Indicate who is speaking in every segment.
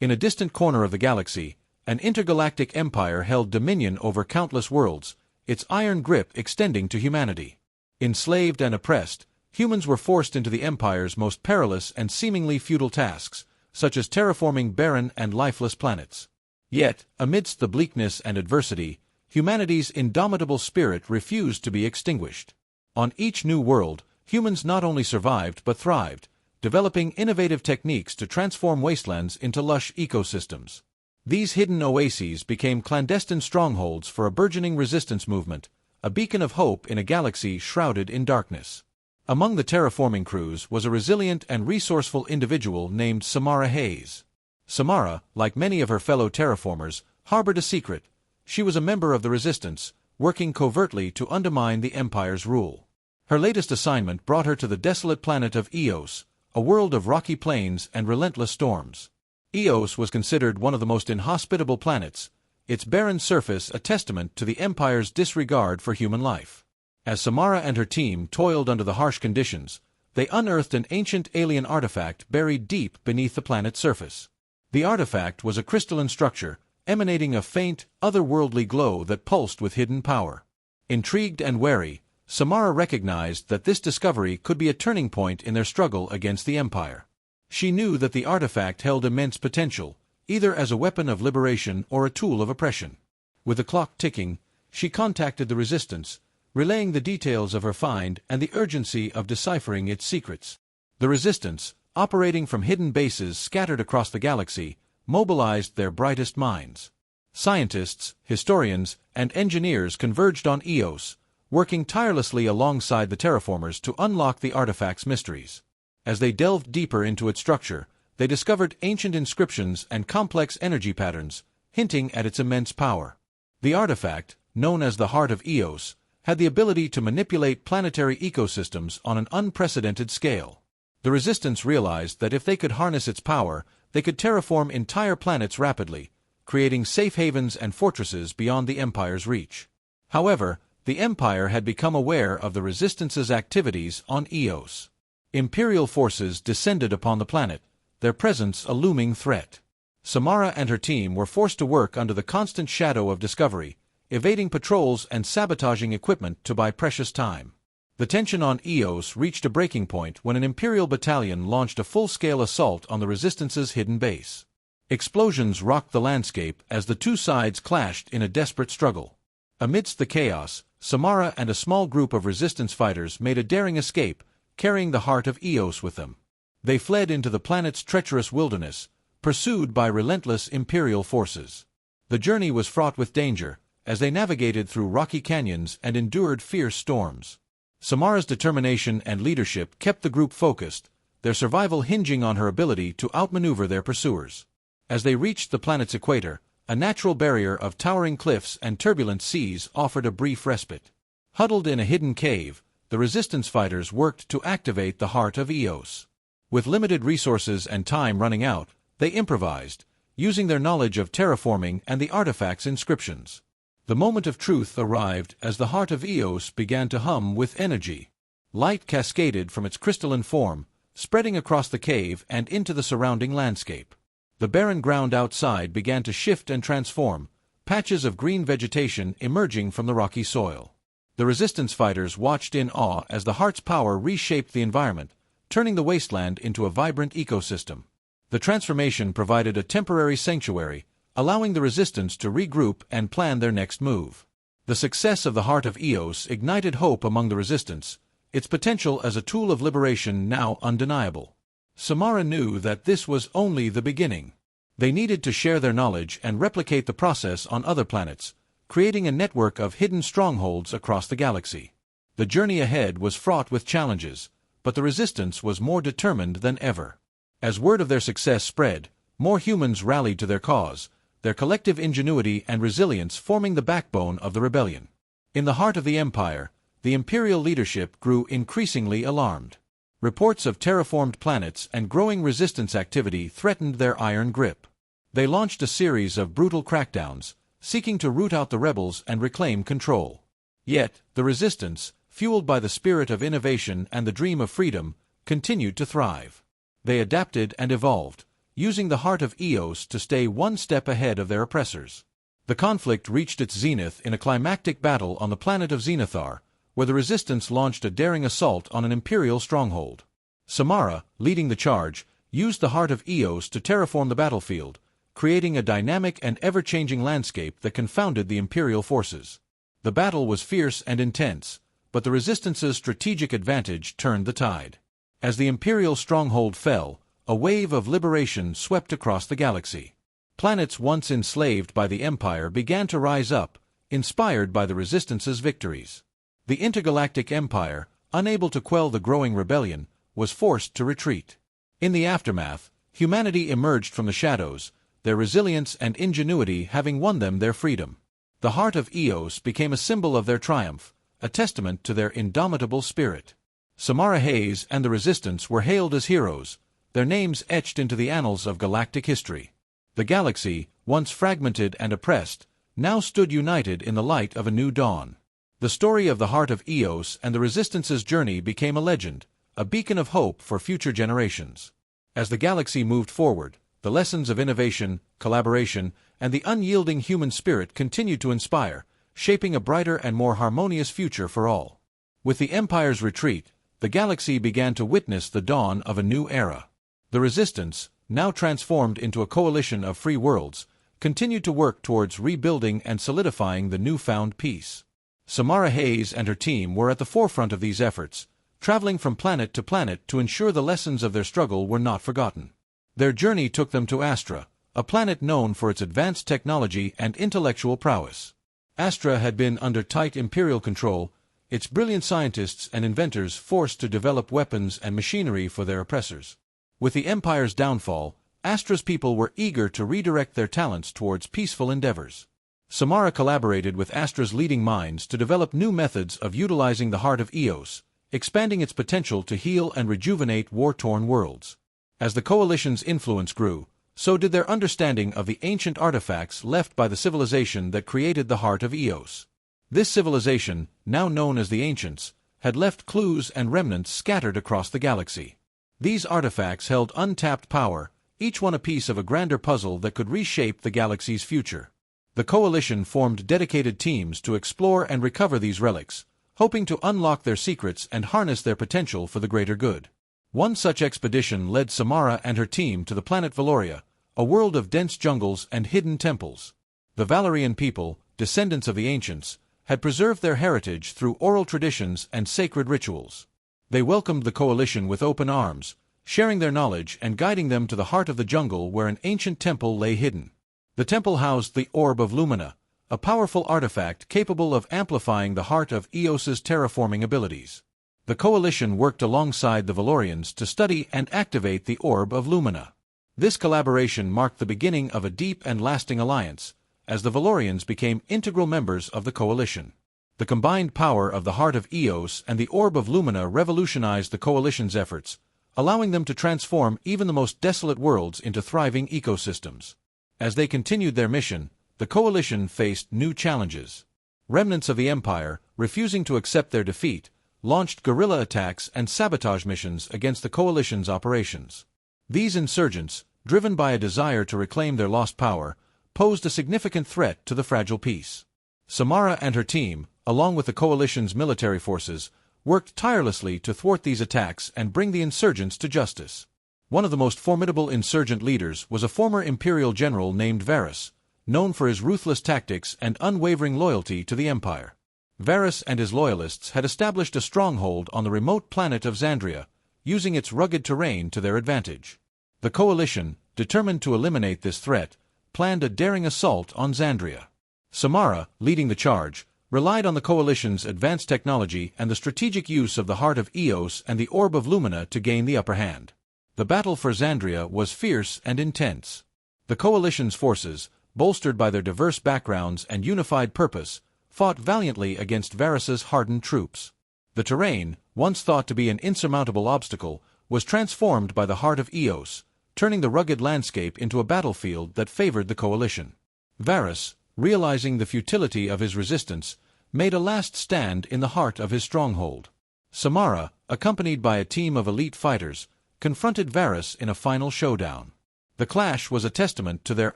Speaker 1: In a distant corner of the galaxy, an intergalactic empire held dominion over countless worlds, its iron grip extending to humanity. Enslaved and oppressed, humans were forced into the empire's most perilous and seemingly futile tasks, such as terraforming barren and lifeless planets. Yet, amidst the bleakness and adversity, humanity's indomitable spirit refused to be extinguished. On each new world, humans not only survived but thrived, developing innovative techniques to transform wastelands into lush ecosystems. These hidden oases became clandestine strongholds for a burgeoning resistance movement, a beacon of hope in a galaxy shrouded in darkness. Among the terraforming crews was a resilient and resourceful individual named Samara Hayes. Samara, like many of her fellow terraformers, harbored a secret. She was a member of the Resistance, working covertly to undermine the Empire's rule. Her latest assignment brought her to the desolate planet of Eos, a world of rocky plains and relentless storms. Eos was considered one of the most inhospitable planets, its barren surface a testament to the Empire's disregard for human life. As Samara and her team toiled under the harsh conditions, they unearthed an ancient alien artifact buried deep beneath the planet's surface. The artifact was a crystalline structure, emanating a faint, otherworldly glow that pulsed with hidden power. Intrigued and wary, Samara recognized that this discovery could be a turning point in their struggle against the Empire. She knew that the artifact held immense potential, either as a weapon of liberation or a tool of oppression. With the clock ticking, she contacted the Resistance, relaying the details of her find and the urgency of deciphering its secrets. The Resistance, operating from hidden bases scattered across the galaxy, mobilized their brightest minds. Scientists, historians, and engineers converged on Eos, working tirelessly alongside the terraformers to unlock the artifact's mysteries. As they delved deeper into its structure, they discovered ancient inscriptions and complex energy patterns, hinting at its immense power. The artifact, known as the Heart of Eos, had the ability to manipulate planetary ecosystems on an unprecedented scale. The Resistance realized that if they could harness its power, they could terraform entire planets rapidly, creating safe havens and fortresses beyond the Empire's reach. However, the Empire had become aware of the Resistance's activities on Eos. Imperial forces descended upon the planet, their presence a looming threat. Samara and her team were forced to work under the constant shadow of discovery, evading patrols and sabotaging equipment to buy precious time. The tension on Eos reached a breaking point when an Imperial battalion launched a full-scale assault on the Resistance's hidden base. Explosions rocked the landscape as the two sides clashed in a desperate struggle. Amidst the chaos, Samara and a small group of Resistance fighters made a daring escape, carrying the Heart of Eos with them. They fled into the planet's treacherous wilderness, pursued by relentless Imperial forces. The journey was fraught with danger, as they navigated through rocky canyons and endured fierce storms. Samara's determination and leadership kept the group focused, their survival hinging on her ability to outmaneuver their pursuers. As they reached the planet's equator, a natural barrier of towering cliffs and turbulent seas offered a brief respite. Huddled in a hidden cave, the Resistance fighters worked to activate the Heart of Eos. With limited resources and time running out, they improvised, using their knowledge of terraforming and the artifact's inscriptions. The moment of truth arrived as the Heart of Eos began to hum with energy. Light cascaded from its crystalline form, spreading across the cave and into the surrounding landscape. The barren ground outside began to shift and transform, patches of green vegetation emerging from the rocky soil. The Resistance fighters watched in awe as the Heart's power reshaped the environment, turning the wasteland into a vibrant ecosystem. The transformation provided a temporary sanctuary, allowing the Resistance to regroup and plan their next move. The success of the Heart of Eos ignited hope among the Resistance, its potential as a tool of liberation now undeniable. Samara knew that this was only the beginning. They needed to share their knowledge and replicate the process on other planets, creating a network of hidden strongholds across the galaxy. The journey ahead was fraught with challenges, but the Resistance was more determined than ever. As word of their success spread, more humans rallied to their cause, their collective ingenuity and resilience forming the backbone of the rebellion. In the heart of the Empire, the Imperial leadership grew increasingly alarmed. Reports of terraformed planets and growing Resistance activity threatened their iron grip. They launched a series of brutal crackdowns, seeking to root out the rebels and reclaim control. Yet, the Resistance, fueled by the spirit of innovation and the dream of freedom, continued to thrive. They adapted and evolved, using the heart of Eos to stay one step ahead of their oppressors. The conflict reached its zenith in a climactic battle on the planet of Zenithar, where the Resistance launched a daring assault on an Imperial stronghold. Samara, leading the charge, used the heart of Eos to terraform the battlefield, creating a dynamic and ever-changing landscape that confounded the Imperial forces. The battle was fierce and intense, but the Resistance's strategic advantage turned the tide. As the Imperial stronghold fell, a wave of liberation swept across the galaxy. Planets once enslaved by the Empire began to rise up, inspired by the Resistance's victories. The intergalactic Empire, unable to quell the growing rebellion, was forced to retreat. In the aftermath, humanity emerged from the shadows, their resilience and ingenuity having won them their freedom. The heart of Eos became a symbol of their triumph, a testament to their indomitable spirit. Samara Hayes and the Resistance were hailed as heroes, their names etched into the annals of galactic history. The galaxy, once fragmented and oppressed, now stood united in the light of a new dawn. The story of the heart of Eos and the Resistance's journey became a legend, a beacon of hope for future generations. As the galaxy moved forward, the lessons of innovation, collaboration, and the unyielding human spirit continued to inspire, shaping a brighter and more harmonious future for all. With the Empire's retreat, the galaxy began to witness the dawn of a new era. The Resistance, now transformed into a coalition of free worlds, continued to work towards rebuilding and solidifying the newfound peace. Samara Hayes and her team were at the forefront of these efforts, traveling from planet to planet to ensure the lessons of their struggle were not forgotten. Their journey took them to Astra, a planet known for its advanced technology and intellectual prowess. Astra had been under tight Imperial control, its brilliant scientists and inventors forced to develop weapons and machinery for their oppressors. With the Empire's downfall, Astra's people were eager to redirect their talents towards peaceful endeavors. Samara collaborated with Astra's leading minds to develop new methods of utilizing the heart of Eos, expanding its potential to heal and rejuvenate war-torn worlds. As the Coalition's influence grew, so did their understanding of the ancient artifacts left by the civilization that created the heart of Eos. This civilization, now known as the Ancients, had left clues and remnants scattered across the galaxy. These artifacts held untapped power, each one a piece of a grander puzzle that could reshape the galaxy's future. The Coalition formed dedicated teams to explore and recover these relics, hoping to unlock their secrets and harness their potential for the greater good. One such expedition led Samara and her team to the planet Valoria, a world of dense jungles and hidden temples. The Valorian people, descendants of the Ancients, had preserved their heritage through oral traditions and sacred rituals. They welcomed the Coalition with open arms, sharing their knowledge and guiding them to the heart of the jungle where an ancient temple lay hidden. The temple housed the Orb of Lumina, a powerful artifact capable of amplifying the heart of Eos's terraforming abilities. The Coalition worked alongside the Valorians to study and activate the Orb of Lumina. This collaboration marked the beginning of a deep and lasting alliance, as the Valorians became integral members of the Coalition. The combined power of the heart of Eos and the Orb of Lumina revolutionized the Coalition's efforts, allowing them to transform even the most desolate worlds into thriving ecosystems. As they continued their mission, the Coalition faced new challenges. Remnants of the Empire, refusing to accept their defeat, launched guerrilla attacks and sabotage missions against the Coalition's operations. These insurgents, driven by a desire to reclaim their lost power, posed a significant threat to the fragile peace. Samara and her team, along with the Coalition's military forces, worked tirelessly to thwart these attacks and bring the insurgents to justice. One of the most formidable insurgent leaders was a former Imperial general named Varus, known for his ruthless tactics and unwavering loyalty to the Empire. Varus and his loyalists had established a stronghold on the remote planet of Xandria, using its rugged terrain to their advantage. The Coalition, determined to eliminate this threat, planned a daring assault on Xandria. Samara, leading the charge, relied on the Coalition's advanced technology and the strategic use of the heart of Eos and the Orb of Lumina to gain the upper hand. The battle for Xandria was fierce and intense. The Coalition's forces, bolstered by their diverse backgrounds and unified purpose, fought valiantly against Varus's hardened troops. The terrain, once thought to be an insurmountable obstacle, was transformed by the heart of Eos, turning the rugged landscape into a battlefield that favored the Coalition. Varus, realizing the futility of his resistance, made a last stand in the heart of his stronghold. Samara, accompanied by a team of elite fighters, confronted Varus in a final showdown. The clash was a testament to their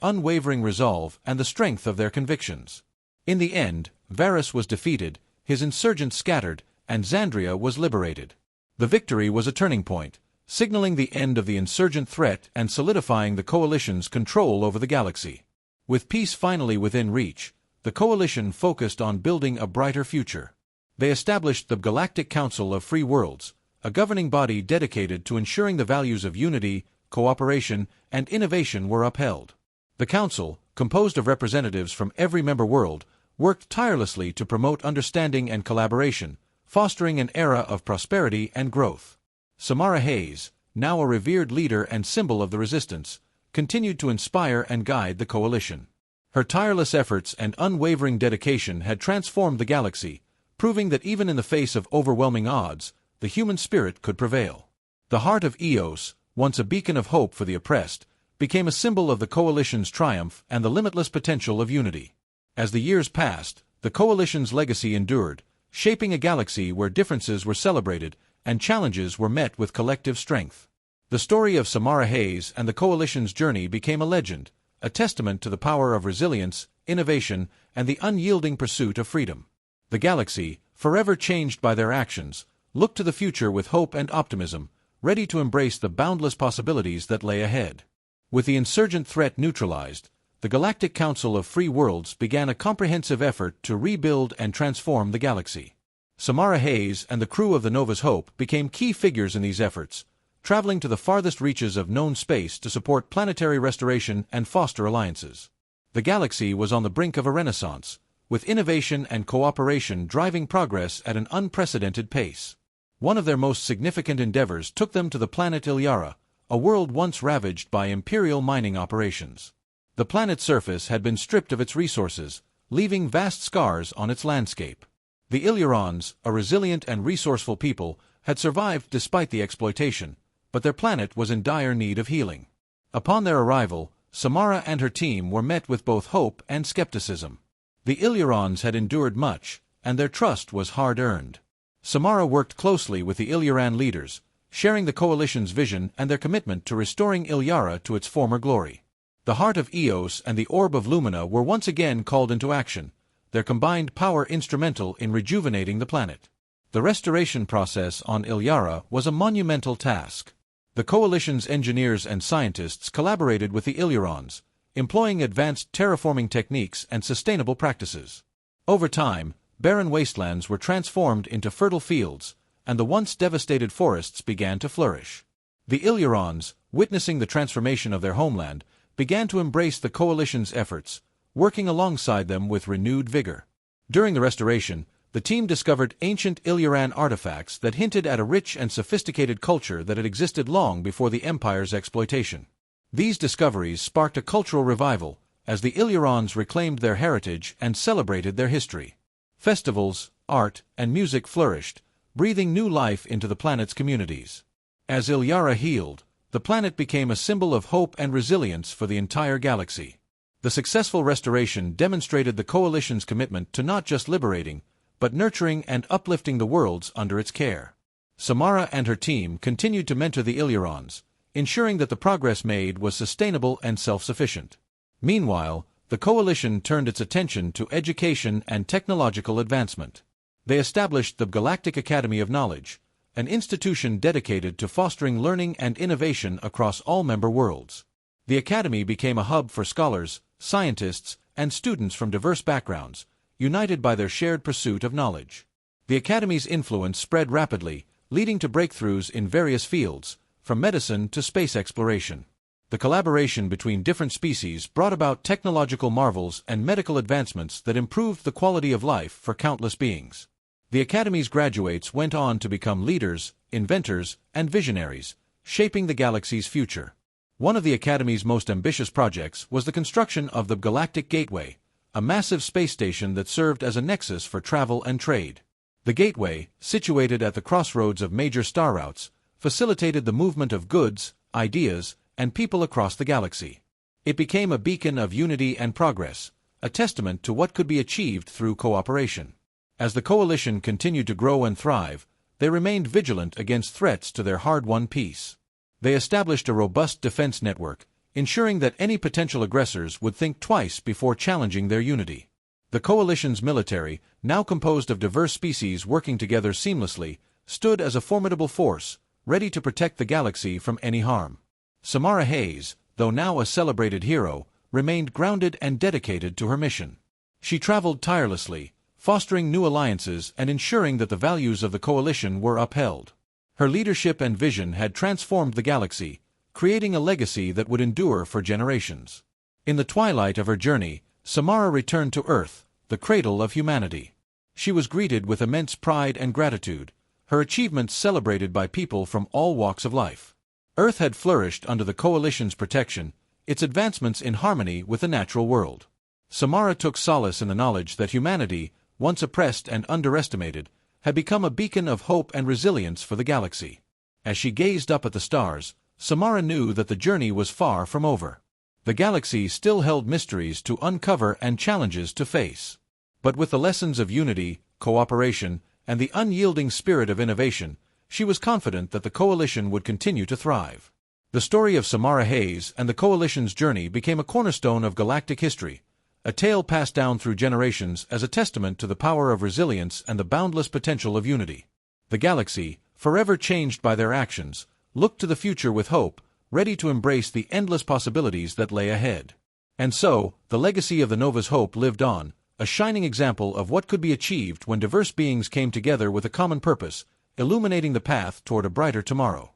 Speaker 1: unwavering resolve and the strength of their convictions. In the end, Varus was defeated, his insurgents scattered, and Xandria was liberated. The victory was a turning point, signaling the end of the insurgent threat and solidifying the coalition's control over the galaxy. With peace finally within reach, the coalition focused on building a brighter future. They established the Galactic Council of Free Worlds, a governing body dedicated to ensuring the values of unity, cooperation, and innovation were upheld. The Council, composed of representatives from every member world, worked tirelessly to promote understanding and collaboration, fostering an era of prosperity and growth. Samara Hayes, now a revered leader and symbol of the resistance, continued to inspire and guide the coalition. Her tireless efforts and unwavering dedication had transformed the galaxy, proving that even in the face of overwhelming odds, the human spirit could prevail. The heart of Eos, once a beacon of hope for the oppressed, became a symbol of the coalition's triumph and the limitless potential of unity. As the years passed, the coalition's legacy endured, shaping a galaxy where differences were celebrated and challenges were met with collective strength. The story of Samara Hayes and the coalition's journey became a legend, a testament to the power of resilience, innovation, and the unyielding pursuit of freedom. The galaxy, forever changed by their actions, looked to the future with hope and optimism, ready to embrace the boundless possibilities that lay ahead. With the insurgent threat neutralized, the Galactic Council of Free Worlds began a comprehensive effort to rebuild and transform the galaxy. Samara Hayes and the crew of the Nova's Hope became key figures in these efforts, traveling to the farthest reaches of known space to support planetary restoration and foster alliances. The galaxy was on the brink of a renaissance, with innovation and cooperation driving progress at an unprecedented pace. One of their most significant endeavors took them to the planet Ilyara, a world once ravaged by imperial mining operations. The planet's surface had been stripped of its resources, leaving vast scars on its landscape. The Ilyarans, a resilient and resourceful people, had survived despite the exploitation, but their planet was in dire need of healing. Upon their arrival, Samara and her team were met with both hope and skepticism. The Ilyarans had endured much, and their trust was hard-earned. Samara worked closely with the Ilyaran leaders, sharing the coalition's vision and their commitment to restoring Ilyara to its former glory. The heart of Eos and the Orb of Lumina were once again called into action, their combined power instrumental in rejuvenating the planet. The restoration process on Ilyara was a monumental task. The coalition's engineers and scientists collaborated with the Ilyarans, employing advanced terraforming techniques and sustainable practices. Over time, barren wastelands were transformed into fertile fields, and the once devastated forests began to flourish. The Ilyarans, witnessing the transformation of their homeland, began to embrace the coalition's efforts, working alongside them with renewed vigor. During the restoration, the team discovered ancient Ilyaran artifacts that hinted at a rich and sophisticated culture that had existed long before the Empire's exploitation. These discoveries sparked a cultural revival, as the Ilyarans reclaimed their heritage and celebrated their history. Festivals, art, and music flourished, breathing new life into the planet's communities. As Ilyara healed, the planet became a symbol of hope and resilience for the entire galaxy. The successful restoration demonstrated the coalition's commitment to not just liberating, but nurturing and uplifting the worlds under its care. Samara and her team continued to mentor the Ilyarans, ensuring that the progress made was sustainable and self-sufficient. Meanwhile, the coalition turned its attention to education and technological advancement. They established the Galactic Academy of Knowledge, an institution dedicated to fostering learning and innovation across all member worlds. The Academy became a hub for scholars, scientists, and students from diverse backgrounds, united by their shared pursuit of knowledge. The Academy's influence spread rapidly, leading to breakthroughs in various fields, from medicine to space exploration. The collaboration between different species brought about technological marvels and medical advancements that improved the quality of life for countless beings. The Academy's graduates went on to become leaders, inventors, and visionaries, shaping the galaxy's future. One of the Academy's most ambitious projects was the construction of the Galactic Gateway, a massive space station that served as a nexus for travel and trade. The gateway, situated at the crossroads of major star routes, facilitated the movement of goods, ideas, and people across the galaxy. It became a beacon of unity and progress, a testament to what could be achieved through cooperation. As the coalition continued to grow and thrive, they remained vigilant against threats to their hard-won peace. They established a robust defense network, ensuring that any potential aggressors would think twice before challenging their unity. The Coalition's military, now composed of diverse species working together seamlessly, stood as a formidable force, ready to protect the galaxy from any harm. Samara Hayes, though now a celebrated hero, remained grounded and dedicated to her mission. She traveled tirelessly, fostering new alliances and ensuring that the values of the Coalition were upheld. Her leadership and vision had transformed the galaxy, creating a legacy that would endure for generations. In the twilight of her journey, Samara returned to Earth, the cradle of humanity. She was greeted with immense pride and gratitude, her achievements celebrated by people from all walks of life. Earth had flourished under the Coalition's protection, its advancements in harmony with the natural world. Samara took solace in the knowledge that humanity, once oppressed and underestimated, had become a beacon of hope and resilience for the galaxy. As she gazed up at the stars, Samara knew that the journey was far from over. The galaxy still held mysteries to uncover and challenges to face. But with the lessons of unity, cooperation, and the unyielding spirit of innovation, she was confident that the Coalition would continue to thrive. The story of Samara Hayes and the Coalition's journey became a cornerstone of galactic history, a tale passed down through generations as a testament to the power of resilience and the boundless potential of unity. The galaxy, forever changed by their actions, looked to the future with hope, ready to embrace the endless possibilities that lay ahead. And so, the legacy of the Nova's hope lived on, a shining example of what could be achieved when diverse beings came together with a common purpose, illuminating the path toward a brighter tomorrow.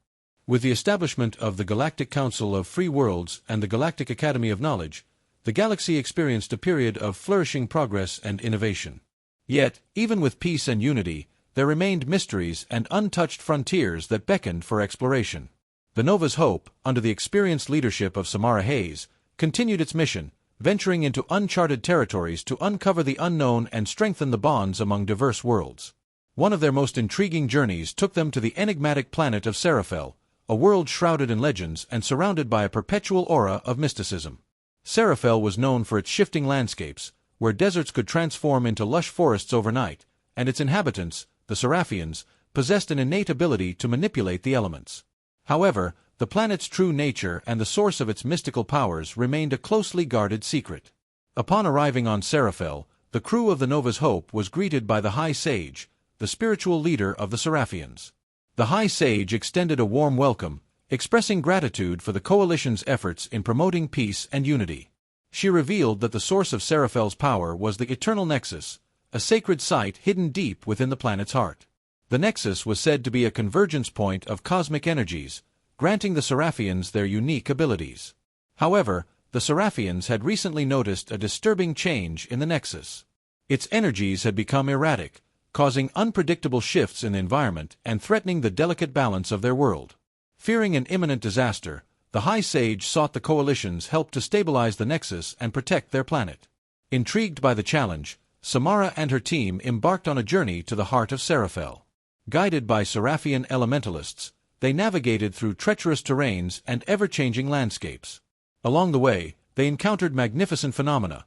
Speaker 1: With the establishment of the Galactic Council of Free Worlds and the Galactic Academy of Knowledge, the galaxy experienced a period of flourishing progress and innovation. Yet, even with peace and unity, there remained mysteries and untouched frontiers that beckoned for exploration. The Nova's Hope, under the experienced leadership of Samara Hayes, continued its mission, venturing into uncharted territories to uncover the unknown and strengthen the bonds among diverse worlds. One of their most intriguing journeys took them to the enigmatic planet of Seraphel, a world shrouded in legends and surrounded by a perpetual aura of mysticism. Seraphel was known for its shifting landscapes, where deserts could transform into lush forests overnight, and its inhabitants, the Seraphians, possessed an innate ability to manipulate the elements. However, the planet's true nature and the source of its mystical powers remained a closely guarded secret. Upon arriving on Seraphel, the crew of the Nova's Hope was greeted by the High Sage, the spiritual leader of the Seraphians. The High Sage extended a warm welcome, expressing gratitude for the Coalition's efforts in promoting peace and unity. She revealed that the source of Seraphel's power was the Eternal Nexus, a sacred site hidden deep within the planet's heart. The Nexus was said to be a convergence point of cosmic energies, granting the Seraphians their unique abilities. However, the Seraphians had recently noticed a disturbing change in the Nexus. Its energies had become erratic, causing unpredictable shifts in the environment and threatening the delicate balance of their world. Fearing an imminent disaster, the High Sage sought the Coalition's help to stabilize the Nexus and protect their planet. Intrigued by the challenge, Samara and her team embarked on a journey to the heart of Seraphel. Guided by Seraphian elementalists, they navigated through treacherous terrains and ever-changing landscapes. Along the way, they encountered magnificent phenomena: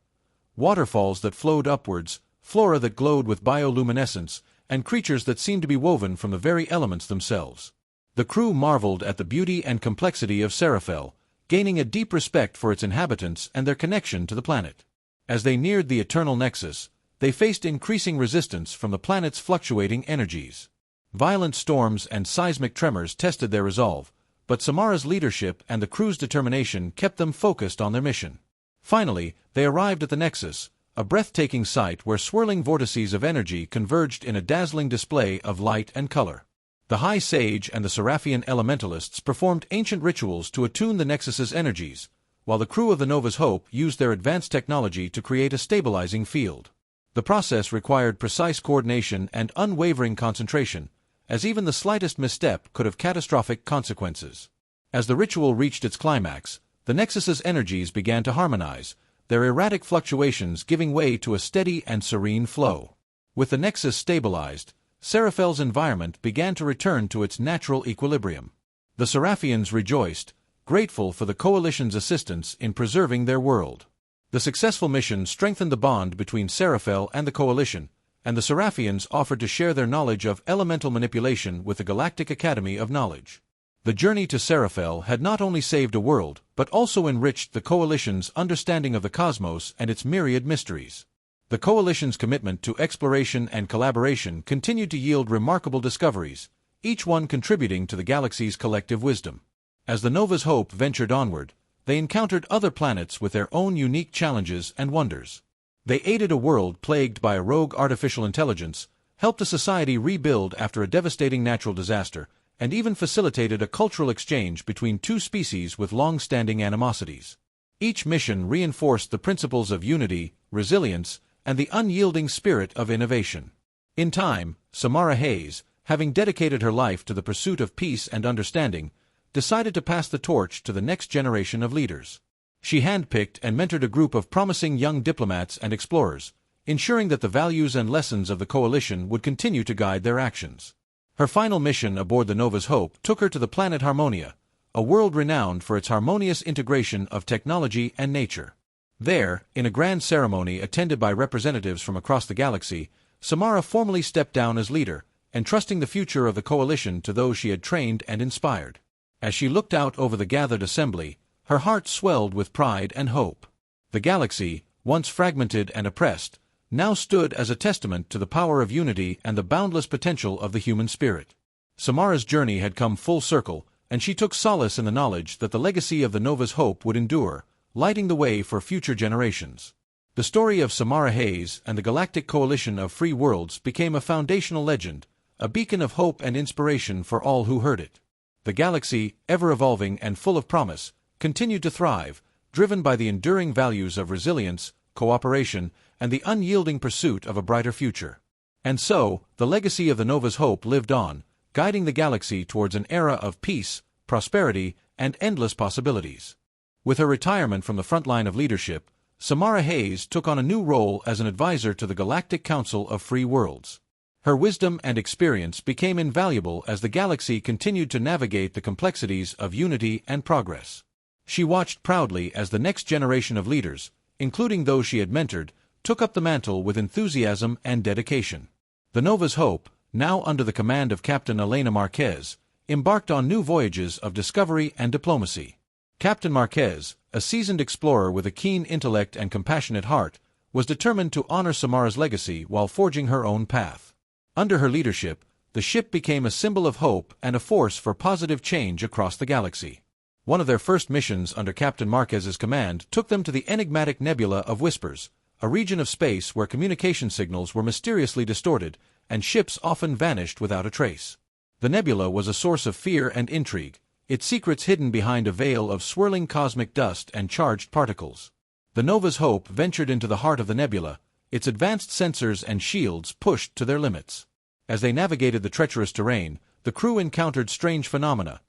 Speaker 1: waterfalls that flowed upwards, flora that glowed with bioluminescence, and creatures that seemed to be woven from the very elements themselves. The crew marveled at the beauty and complexity of Seraphel, gaining a deep respect for its inhabitants and their connection to the planet. As they neared the Eternal Nexus, they faced increasing resistance from the planet's fluctuating energies. Violent storms and seismic tremors tested their resolve, but Samara's leadership and the crew's determination kept them focused on their mission. Finally, they arrived at the Nexus, a breathtaking sight where swirling vortices of energy converged in a dazzling display of light and color. The High Sage and the Seraphian elementalists performed ancient rituals to attune the Nexus's energies, while the crew of the Nova's Hope used their advanced technology to create a stabilizing field. The process required precise coordination and unwavering concentration, as even the slightest misstep could have catastrophic consequences. As the ritual reached its climax, the Nexus's energies began to harmonize, their erratic fluctuations giving way to a steady and serene flow. With the Nexus stabilized, Seraphel's environment began to return to its natural equilibrium. The Seraphians rejoiced, grateful for the Coalition's assistance in preserving their world. The successful mission strengthened the bond between Seraphel and the Coalition, and the Seraphians offered to share their knowledge of elemental manipulation with the Galactic Academy of Knowledge. The journey to Seraphel had not only saved a world, but also enriched the Coalition's understanding of the cosmos and its myriad mysteries. The Coalition's commitment to exploration and collaboration continued to yield remarkable discoveries, each one contributing to the galaxy's collective wisdom. As the Nova's Hope ventured onward, they encountered other planets with their own unique challenges and wonders. They aided a world plagued by a rogue artificial intelligence, helped a society rebuild after a devastating natural disaster, and even facilitated a cultural exchange between two species with long-standing animosities. Each mission reinforced the principles of unity, resilience, and the unyielding spirit of innovation. In time, Samara Hayes, having dedicated her life to the pursuit of peace and understanding, decided to pass the torch to the next generation of leaders. She handpicked and mentored a group of promising young diplomats and explorers, ensuring that the values and lessons of the Coalition would continue to guide their actions. Her final mission aboard the Nova's Hope took her to the planet Harmonia, a world renowned for its harmonious integration of technology and nature. There, in a grand ceremony attended by representatives from across the galaxy, Samara formally stepped down as leader, entrusting the future of the Coalition to those she had trained and inspired. As she looked out over the gathered assembly, her heart swelled with pride and hope. The galaxy, once fragmented and oppressed, now stood as a testament to the power of unity and the boundless potential of the human spirit. Samara's journey had come full circle, and she took solace in the knowledge that the legacy of the Nova's Hope would endure, lighting the way for future generations. The story of Samara Hayes and the Galactic Coalition of Free Worlds became a foundational legend, a beacon of hope and inspiration for all who heard it. The galaxy, ever-evolving and full of promise, continued to thrive, driven by the enduring values of resilience, cooperation, and the unyielding pursuit of a brighter future. And so, the legacy of the Nova's Hope lived on, guiding the galaxy towards an era of peace, prosperity, and endless possibilities. With her retirement from the front line of leadership, Samara Hayes took on a new role as an advisor to the Galactic Council of Free Worlds. Her wisdom and experience became invaluable as the galaxy continued to navigate the complexities of unity and progress. She watched proudly as the next generation of leaders, including those she had mentored, took up the mantle with enthusiasm and dedication. The Nova's Hope, now under the command of Captain Elena Marquez, embarked on new voyages of discovery and diplomacy. Captain Marquez, a seasoned explorer with a keen intellect and compassionate heart, was determined to honor Samara's legacy while forging her own path. Under her leadership, the ship became a symbol of hope and a force for positive change across the galaxy. One of their first missions under Captain Marquez's command took them to the enigmatic nebula of Whispers, a region of space where communication signals were mysteriously distorted and ships often vanished without a trace. The nebula was a source of fear and intrigue, its secrets hidden behind a veil of swirling cosmic dust and charged particles. The Nova's Hope ventured into the heart of the nebula, its advanced sensors and shields pushed to their limits. As they navigated the treacherous terrain, the crew encountered strange phenomena,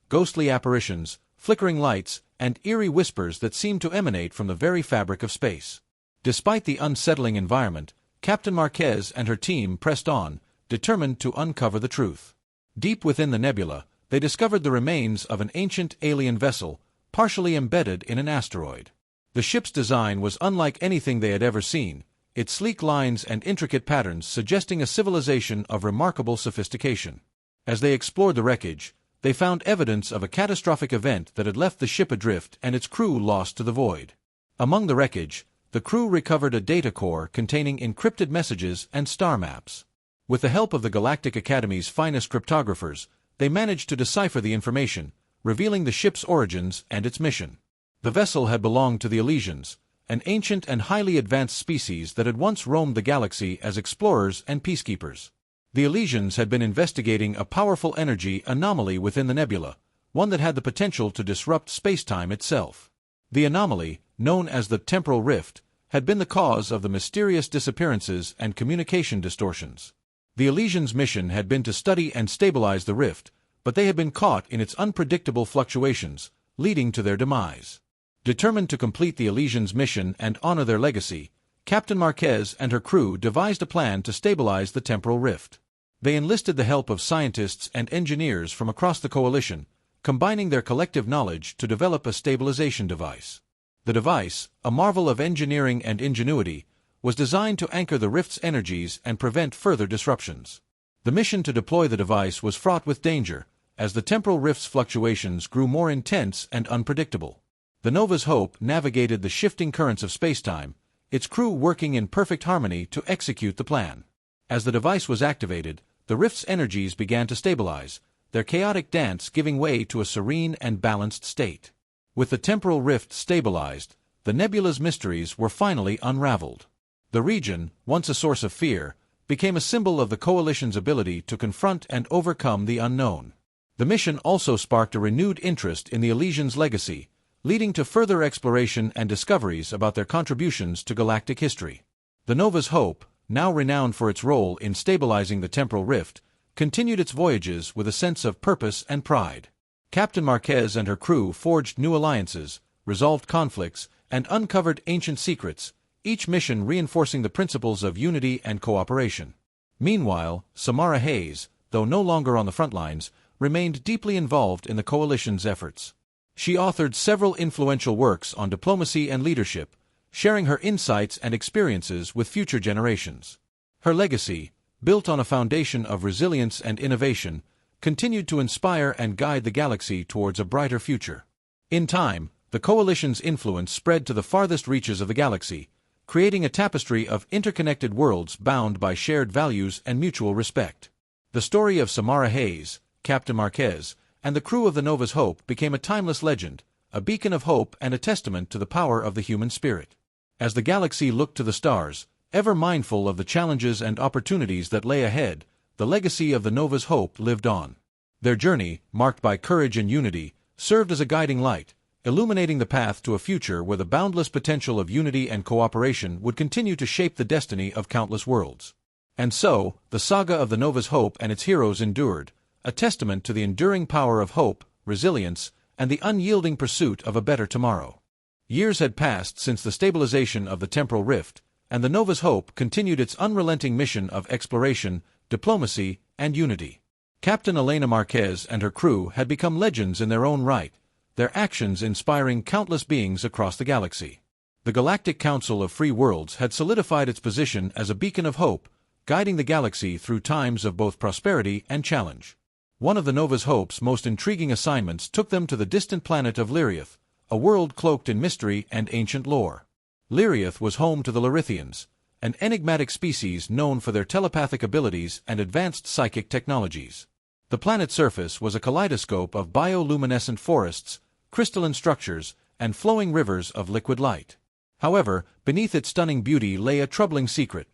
Speaker 1: ghostly apparitions, flickering lights, and eerie whispers that seemed to emanate from the very fabric of space. Despite the unsettling environment, Captain Marquez and her team pressed on, determined to uncover the truth. Deep within the nebula, they discovered the remains of an ancient alien vessel, partially embedded in an asteroid. The ship's design was unlike anything they had ever seen, its sleek lines and intricate patterns suggesting a civilization of remarkable sophistication. As they explored the wreckage, they found evidence of a catastrophic event that had left the ship adrift and its crew lost to the void. Among the wreckage, the crew recovered a data core containing encrypted messages and star maps. With the help of the Galactic Academy's finest cryptographers, they managed to decipher the information, revealing the ship's origins and its mission. The vessel had belonged to the Elysians, an ancient and highly advanced species that had once roamed the galaxy as explorers and peacekeepers. The Elysians had been investigating a powerful energy anomaly within the nebula, one that had the potential to disrupt space-time itself. The anomaly, known as the temporal rift, had been the cause of the mysterious disappearances and communication distortions. The Elysians' mission had been to study and stabilize the rift, but they had been caught in its unpredictable fluctuations, leading to their demise. Determined to complete the Elysians' mission and honor their legacy, Captain Marquez and her crew devised a plan to stabilize the temporal rift. They enlisted the help of scientists and engineers from across the Coalition, combining their collective knowledge to develop a stabilization device. The device, a marvel of engineering and ingenuity, was designed to anchor the rift's energies and prevent further disruptions. The mission to deploy the device was fraught with danger, as the temporal rift's fluctuations grew more intense and unpredictable. The Nova's Hope navigated the shifting currents of spacetime, its crew working in perfect harmony to execute the plan. As the device was activated, the rift's energies began to stabilize, their chaotic dance giving way to a serene and balanced state. With the temporal rift stabilized, the nebula's mysteries were finally unraveled. The region, once a source of fear, became a symbol of the Coalition's ability to confront and overcome the unknown. The mission also sparked a renewed interest in the Elysians' legacy, leading to further exploration and discoveries about their contributions to galactic history. The Nova's Hope, now renowned for its role in stabilizing the temporal rift, continued its voyages with a sense of purpose and pride. Captain Marquez and her crew forged new alliances, resolved conflicts, and uncovered ancient secrets, each mission reinforcing the principles of unity and cooperation. Meanwhile, Samara Hayes, though no longer on the front lines, remained deeply involved in the Coalition's efforts. She authored several influential works on diplomacy and leadership, sharing her insights and experiences with future generations. Her legacy, built on a foundation of resilience and innovation, continued to inspire and guide the galaxy towards a brighter future. In time, the Coalition's influence spread to the farthest reaches of the galaxy, creating a tapestry of interconnected worlds bound by shared values and mutual respect. The story of Samara Hayes, Captain Marquez, and the crew of the Nova's Hope became a timeless legend, a beacon of hope and a testament to the power of the human spirit. As the galaxy looked to the stars, ever mindful of the challenges and opportunities that lay ahead, the legacy of the Nova's Hope lived on. Their journey, marked by courage and unity, served as a guiding light, illuminating the path to a future where the boundless potential of unity and cooperation would continue to shape the destiny of countless worlds. And so, the saga of the Nova's Hope and its heroes endured, a testament to the enduring power of hope, resilience, and the unyielding pursuit of a better tomorrow. Years had passed since the stabilization of the temporal rift, and the Nova's Hope continued its unrelenting mission of exploration, diplomacy, and unity. Captain Elena Marquez and her crew had become legends in their own right, their actions inspiring countless beings across the galaxy. The Galactic Council of Free Worlds had solidified its position as a beacon of hope, guiding the galaxy through times of both prosperity and challenge. One of the Nova's Hope's most intriguing assignments took them to the distant planet of Lyriath, a world cloaked in mystery and ancient lore. Lyriath was home to the Lyrithians, an enigmatic species known for their telepathic abilities and advanced psychic technologies. The planet's surface was a kaleidoscope of bioluminescent forests, crystalline structures, and flowing rivers of liquid light. However, beneath its stunning beauty lay a troubling secret.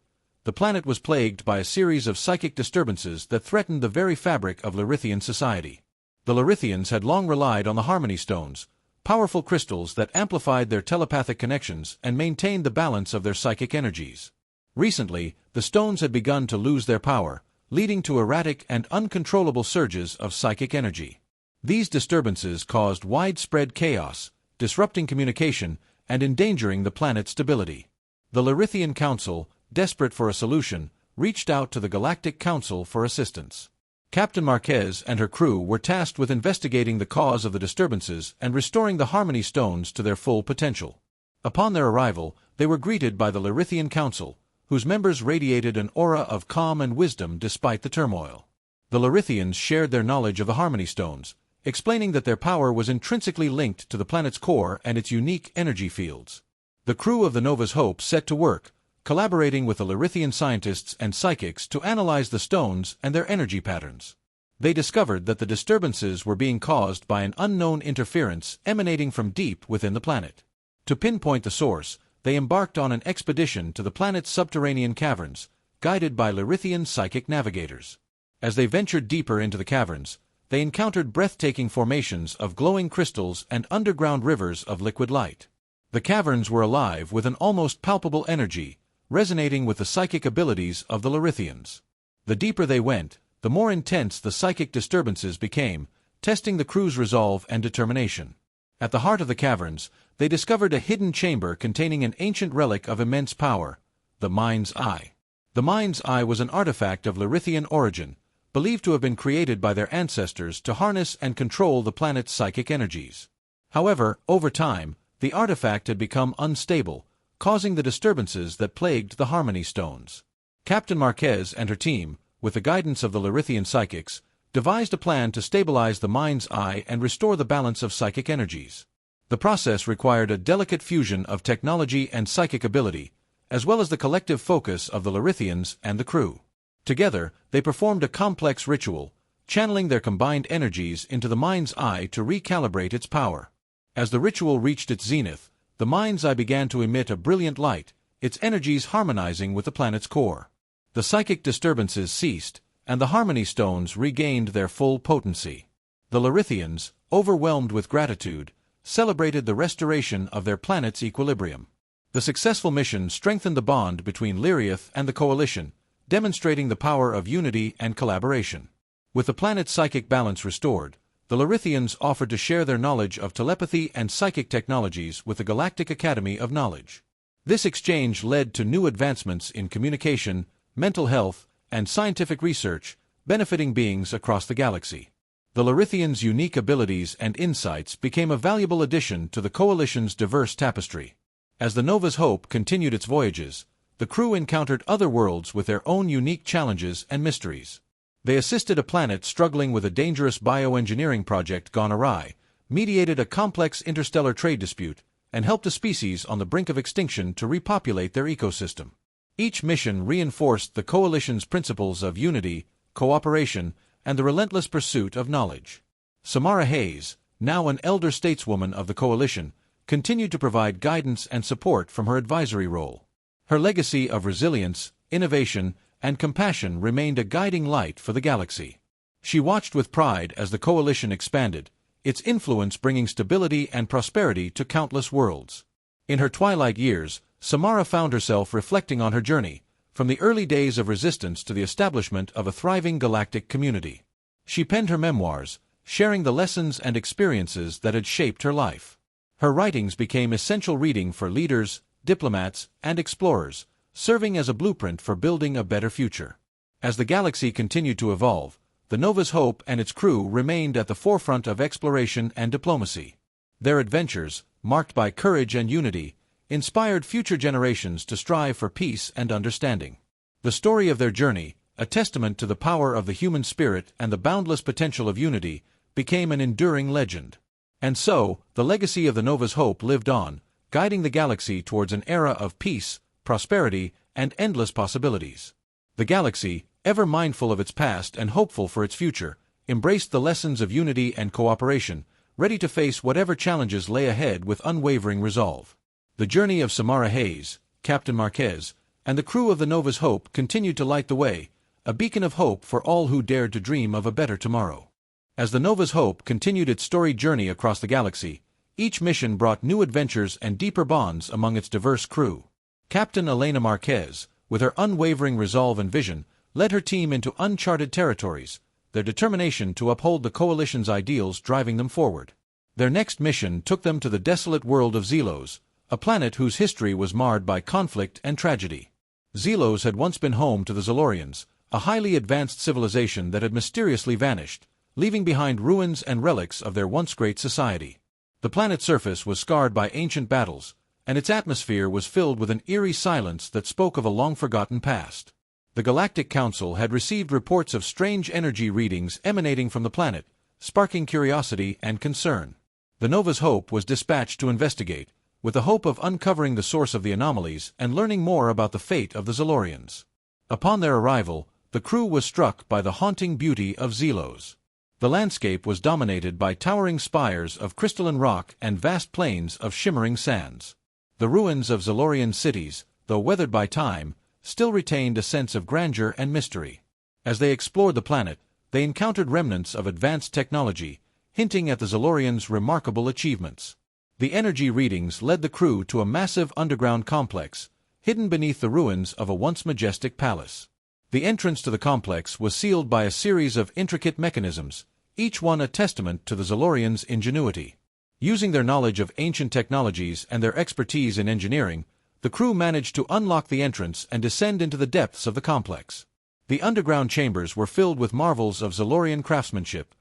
Speaker 1: The planet was plagued by a series of psychic disturbances that threatened the very fabric of Lyrithian society. The Lyrithians had long relied on the Harmony Stones, powerful crystals that amplified their telepathic connections and maintained the balance of their psychic energies. Recently, the stones had begun to lose their power, leading to erratic and uncontrollable surges of psychic energy. These disturbances caused widespread chaos, disrupting communication and endangering the planet's stability. The Lyrithian Council, desperate for a solution, reached out to the Galactic Council for assistance. Captain Marquez and her crew were tasked with investigating the cause of the disturbances and restoring the Harmony Stones to their full potential. Upon their arrival, they were greeted by the Lyrithian Council, whose members radiated an aura of calm and wisdom despite the turmoil. The Lyrithians shared their knowledge of the Harmony Stones, explaining that their power was intrinsically linked to the planet's core and its unique energy fields. The crew of the Nova's Hope set to work, collaborating with the Lyrithian scientists and psychics to analyze the stones and their energy patterns. They discovered that the disturbances were being caused by an unknown interference emanating from deep within the planet. To pinpoint the source, they embarked on an expedition to the planet's subterranean caverns, guided by Lyrithian psychic navigators. As they ventured deeper into the caverns, they encountered breathtaking formations of glowing crystals and underground rivers of liquid light. The caverns were alive with an almost palpable energy, resonating with the psychic abilities of the Lyrithians. The deeper they went, the more intense the psychic disturbances became, testing the crew's resolve and determination. At the heart of the caverns, they discovered a hidden chamber containing an ancient relic of immense power, the Mind's Eye. The Mind's Eye was an artifact of Lyrithian origin, believed to have been created by their ancestors to harness and control the planet's psychic energies. However, over time, the artifact had become unstable, causing the disturbances that plagued the Harmony Stones. Captain Marquez and her team, with the guidance of the Lyrithian psychics, devised a plan to stabilize the mind's eye and restore the balance of psychic energies. The process required a delicate fusion of technology and psychic ability, as well as the collective focus of the Larithians and the crew. Together, they performed a complex ritual, channeling their combined energies into the mind's eye to recalibrate its power. As the ritual reached its zenith, the mind's eye began to emit a brilliant light, its energies harmonizing with the planet's core. The psychic disturbances ceased, and the harmony stones regained their full potency. The Larithians, overwhelmed with gratitude, celebrated the restoration of their planet's equilibrium. The successful mission strengthened the bond between Lyriath and the Coalition, demonstrating the power of unity and collaboration. With the planet's psychic balance restored, the Larithians offered to share their knowledge of telepathy and psychic technologies with the Galactic Academy of Knowledge. This exchange led to new advancements in communication, mental health, and scientific research, benefiting beings across the galaxy. The Larithians' unique abilities and insights became a valuable addition to the Coalition's diverse tapestry. As the Nova's Hope continued its voyages, the crew encountered other worlds with their own unique challenges and mysteries. They assisted a planet struggling with a dangerous bioengineering project gone awry, mediated a complex interstellar trade dispute, and helped a species on the brink of extinction to repopulate their ecosystem. Each mission reinforced the Coalition's principles of unity, cooperation, and the relentless pursuit of knowledge. Samara Hayes, now an elder stateswoman of the Coalition, continued to provide guidance and support from her advisory role. Her legacy of resilience, innovation, and compassion remained a guiding light for the galaxy. She watched with pride as the Coalition expanded, its influence bringing stability and prosperity to countless worlds. In her twilight years, Samara found herself reflecting on her journey, from the early days of resistance to the establishment of a thriving galactic community. She penned her memoirs, sharing the lessons and experiences that had shaped her life. Her writings became essential reading for leaders, diplomats, and explorers, serving as a blueprint for building a better future. As the galaxy continued to evolve, the Nova's Hope and its crew remained at the forefront of exploration and diplomacy. Their adventures, marked by courage and unity, inspired future generations to strive for peace and understanding. The story of their journey, a testament to the power of the human spirit and the boundless potential of unity, became an enduring legend. And so, the legacy of the Nova's Hope lived on, guiding the galaxy towards an era of peace, prosperity, and endless possibilities. The galaxy, ever mindful of its past and hopeful for its future, embraced the lessons of unity and cooperation, ready to face whatever challenges lay ahead with unwavering resolve. The journey of Samara Hayes, Captain Marquez, and the crew of the Nova's Hope continued to light the way, a beacon of hope for all who dared to dream of a better tomorrow. As the Nova's Hope continued its storied journey across the galaxy, each mission brought new adventures and deeper bonds among its diverse crew. Captain Elena Marquez, with her unwavering resolve and vision, led her team into uncharted territories, their determination to uphold the Coalition's ideals driving them forward. Their next mission took them to the desolate world of Zelos, a planet whose history was marred by conflict and tragedy. Zelos had once been home to the Zolorians, a highly advanced civilization that had mysteriously vanished, leaving behind ruins and relics of their once great society. The planet's surface was scarred by ancient battles, and its atmosphere was filled with an eerie silence that spoke of a long-forgotten past. The Galactic Council had received reports of strange energy readings emanating from the planet, sparking curiosity and concern. The Nova's Hope was dispatched to investigate, with the hope of uncovering the source of the anomalies and learning more about the fate of the Zolorians. Upon their arrival, the crew was struck by the haunting beauty of Zelos. The landscape was dominated by towering spires of crystalline rock and vast plains of shimmering sands. The ruins of Zolorian cities, though weathered by time, still retained a sense of grandeur and mystery. As they explored the planet, they encountered remnants of advanced technology, hinting at the Zolorians' remarkable achievements. The energy readings led the crew to a massive underground complex, hidden beneath the ruins of a once majestic palace. The entrance to the complex was sealed by a series of intricate mechanisms, each one a testament to the Zolorians' ingenuity. Using their knowledge of ancient technologies and their expertise in engineering, the crew managed to unlock the entrance and descend into the depths of the complex. The underground chambers were filled with marvels of Zolorian craftsmanship,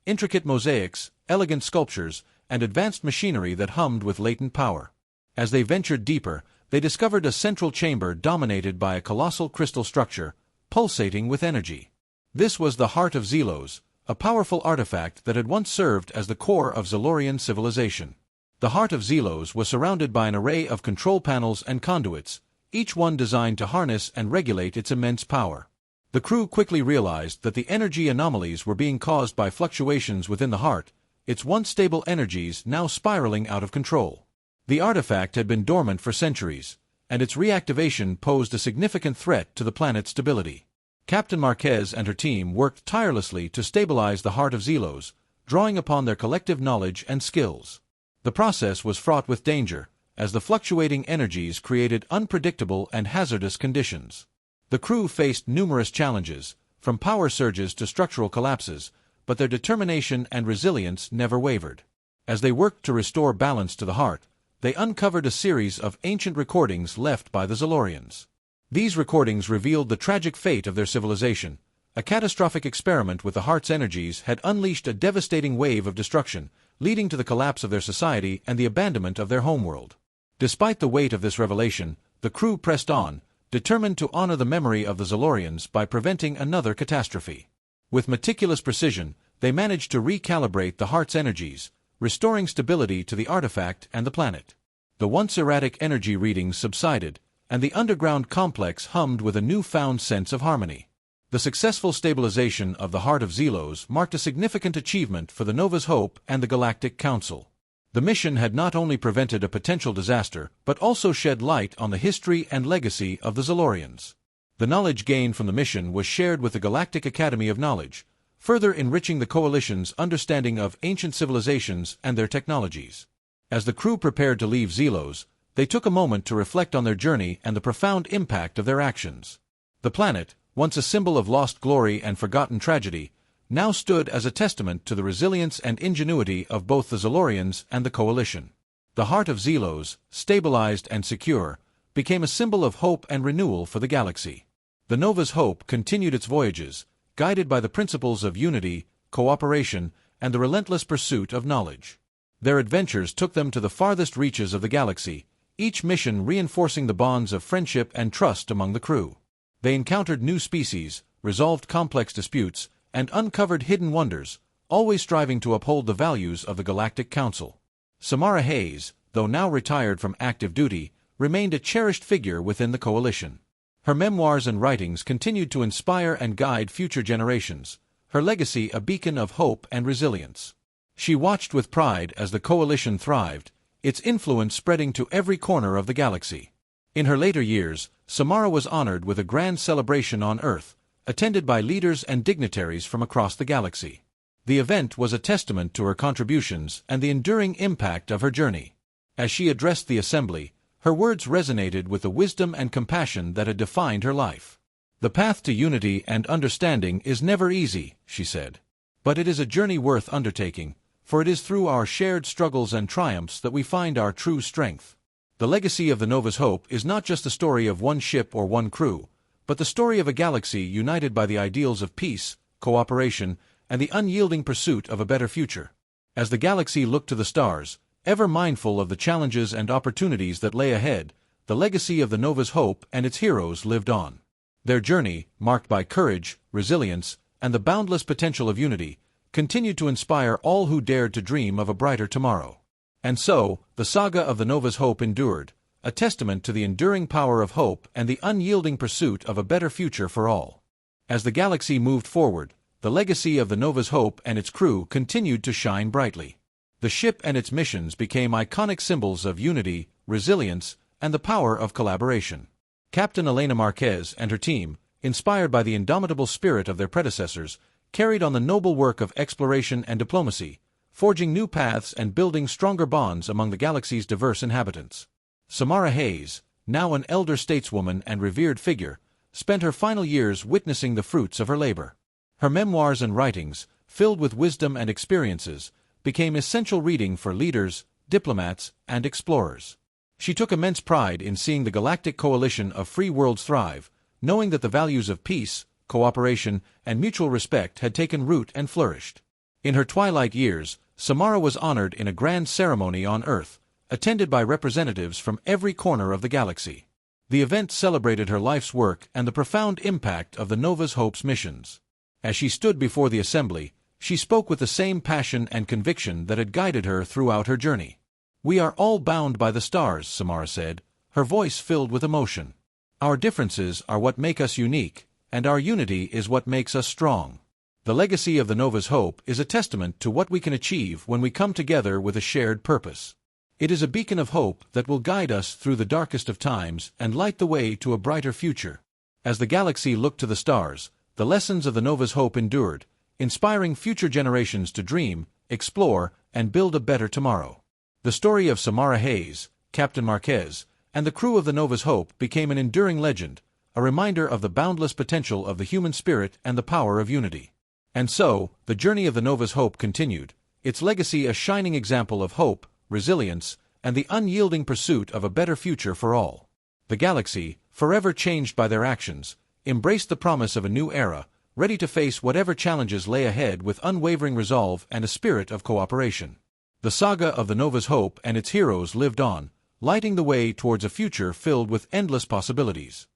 Speaker 1: intricate mosaics, elegant sculptures, and advanced machinery that hummed with latent power. As they ventured deeper, they discovered a central chamber dominated by a colossal crystal structure, pulsating with energy. This was the heart of Zelos, a powerful artifact that had once served as the core of Zalorian civilization. The heart of Zelos was surrounded by an array of control panels and conduits, each one designed to harness and regulate its immense power. The crew quickly realized that the energy anomalies were being caused by fluctuations within the heart, its once stable energies now spiraling out of control. The artifact had been dormant for centuries, and its reactivation posed a significant threat to the planet's stability. Captain Marquez and her team worked tirelessly to stabilize the heart of Zelos, drawing upon their collective knowledge and skills. The process was fraught with danger, as the fluctuating energies created unpredictable and hazardous conditions. The crew faced numerous challenges, from power surges to structural collapses, but their determination and resilience never wavered. As they worked to restore balance to the heart, they uncovered a series of ancient recordings left by the Zalorians. These recordings revealed the tragic fate of their civilization. A catastrophic experiment with the heart's energies had unleashed a devastating wave of destruction, leading to the collapse of their society and the abandonment of their homeworld. Despite the weight of this revelation, the crew pressed on, determined to honor the memory of the Zalorians by preventing another catastrophe. With meticulous precision, they managed to recalibrate the heart's energies, restoring stability to the artifact and the planet. The once erratic energy readings subsided, and the underground complex hummed with a newfound sense of harmony. The successful stabilization of the heart of Zelos marked a significant achievement for the Nova's Hope and the Galactic Council. The mission had not only prevented a potential disaster, but also shed light on the history and legacy of the Zalorians. The knowledge gained from the mission was shared with the Galactic Academy of Knowledge, further enriching the Coalition's understanding of ancient civilizations and their technologies. As the crew prepared to leave Zelos, they took a moment to reflect on their journey and the profound impact of their actions. The planet, once a symbol of lost glory and forgotten tragedy, now stood as a testament to the resilience and ingenuity of both the Zalorians and the Coalition. The heart of Zelos, stabilized and secure, became a symbol of hope and renewal for the galaxy. The Nova's Hope continued its voyages, guided by the principles of unity, cooperation, and the relentless pursuit of knowledge. Their adventures took them to the farthest reaches of the galaxy, each mission reinforcing the bonds of friendship and trust among the crew. They encountered new species, resolved complex disputes, and uncovered hidden wonders, always striving to uphold the values of the Galactic Council. Samara Hayes, though now retired from active duty, remained a cherished figure within the Coalition. Her memoirs and writings continued to inspire and guide future generations, her legacy a beacon of hope and resilience. She watched with pride as the Coalition thrived, its influence spreading to every corner of the galaxy. In her later years, Samara was honored with a grand celebration on Earth, attended by leaders and dignitaries from across the galaxy. The event was a testament to her contributions and the enduring impact of her journey. As she addressed the assembly, her words resonated with the wisdom and compassion that had defined her life. "The path to unity and understanding is never easy," she said. "But it is a journey worth undertaking, for it is through our shared struggles and triumphs that we find our true strength." The legacy of the Nova's Hope is not just the story of one ship or one crew, but the story of a galaxy united by the ideals of peace, cooperation, and the unyielding pursuit of a better future. As the galaxy looked to the stars, ever mindful of the challenges and opportunities that lay ahead, the legacy of the Nova's Hope and its heroes lived on. Their journey, marked by courage, resilience, and the boundless potential of unity, continued to inspire all who dared to dream of a brighter tomorrow. And so, the saga of the Nova's Hope endured, a testament to the enduring power of hope and the unyielding pursuit of a better future for all. As the galaxy moved forward, the legacy of the Nova's Hope and its crew continued to shine brightly. The ship and its missions became iconic symbols of unity, resilience, and the power of collaboration. Captain Elena Marquez and her team, inspired by the indomitable spirit of their predecessors, carried on the noble work of exploration and diplomacy, forging new paths and building stronger bonds among the galaxy's diverse inhabitants. Samara Hayes, now an elder stateswoman and revered figure, spent her final years witnessing the fruits of her labor. Her memoirs and writings, filled with wisdom and experiences, became essential reading for leaders, diplomats, and explorers. She took immense pride in seeing the Galactic Coalition of free worlds thrive, knowing that the values of peace, cooperation, and mutual respect had taken root and flourished. In her twilight years, Samara was honored in a grand ceremony on Earth, attended by representatives from every corner of the galaxy. The event celebrated her life's work and the profound impact of the Nova's Hope's missions. As she stood before the assembly, She spoke with the same passion and conviction that had guided her throughout her journey. "We are all bound by the stars," Samara said, her voice filled with emotion. "Our differences are what make us unique, and our unity is what makes us strong. The legacy of the Nova's hope is a testament to what we can achieve when we come together with a shared purpose. It is a beacon of hope that will guide us through the darkest of times and light the way to a brighter future." As the galaxy looked to the stars, the lessons of the Nova's hope endured, inspiring future generations to dream, explore, and build a better tomorrow. The story of Samara Hayes, Captain Marquez, and the crew of the Nova's Hope became an enduring legend, a reminder of the boundless potential of the human spirit and the power of unity. And so, the journey of the Nova's Hope continued, its legacy a shining example of hope, resilience, and the unyielding pursuit of a better future for all. The galaxy, forever changed by their actions, embraced the promise of a new era, ready to face whatever challenges lay ahead with unwavering resolve and a spirit of cooperation. The saga of the Nova's Hope and its heroes lived on, lighting the way towards a future filled with endless possibilities.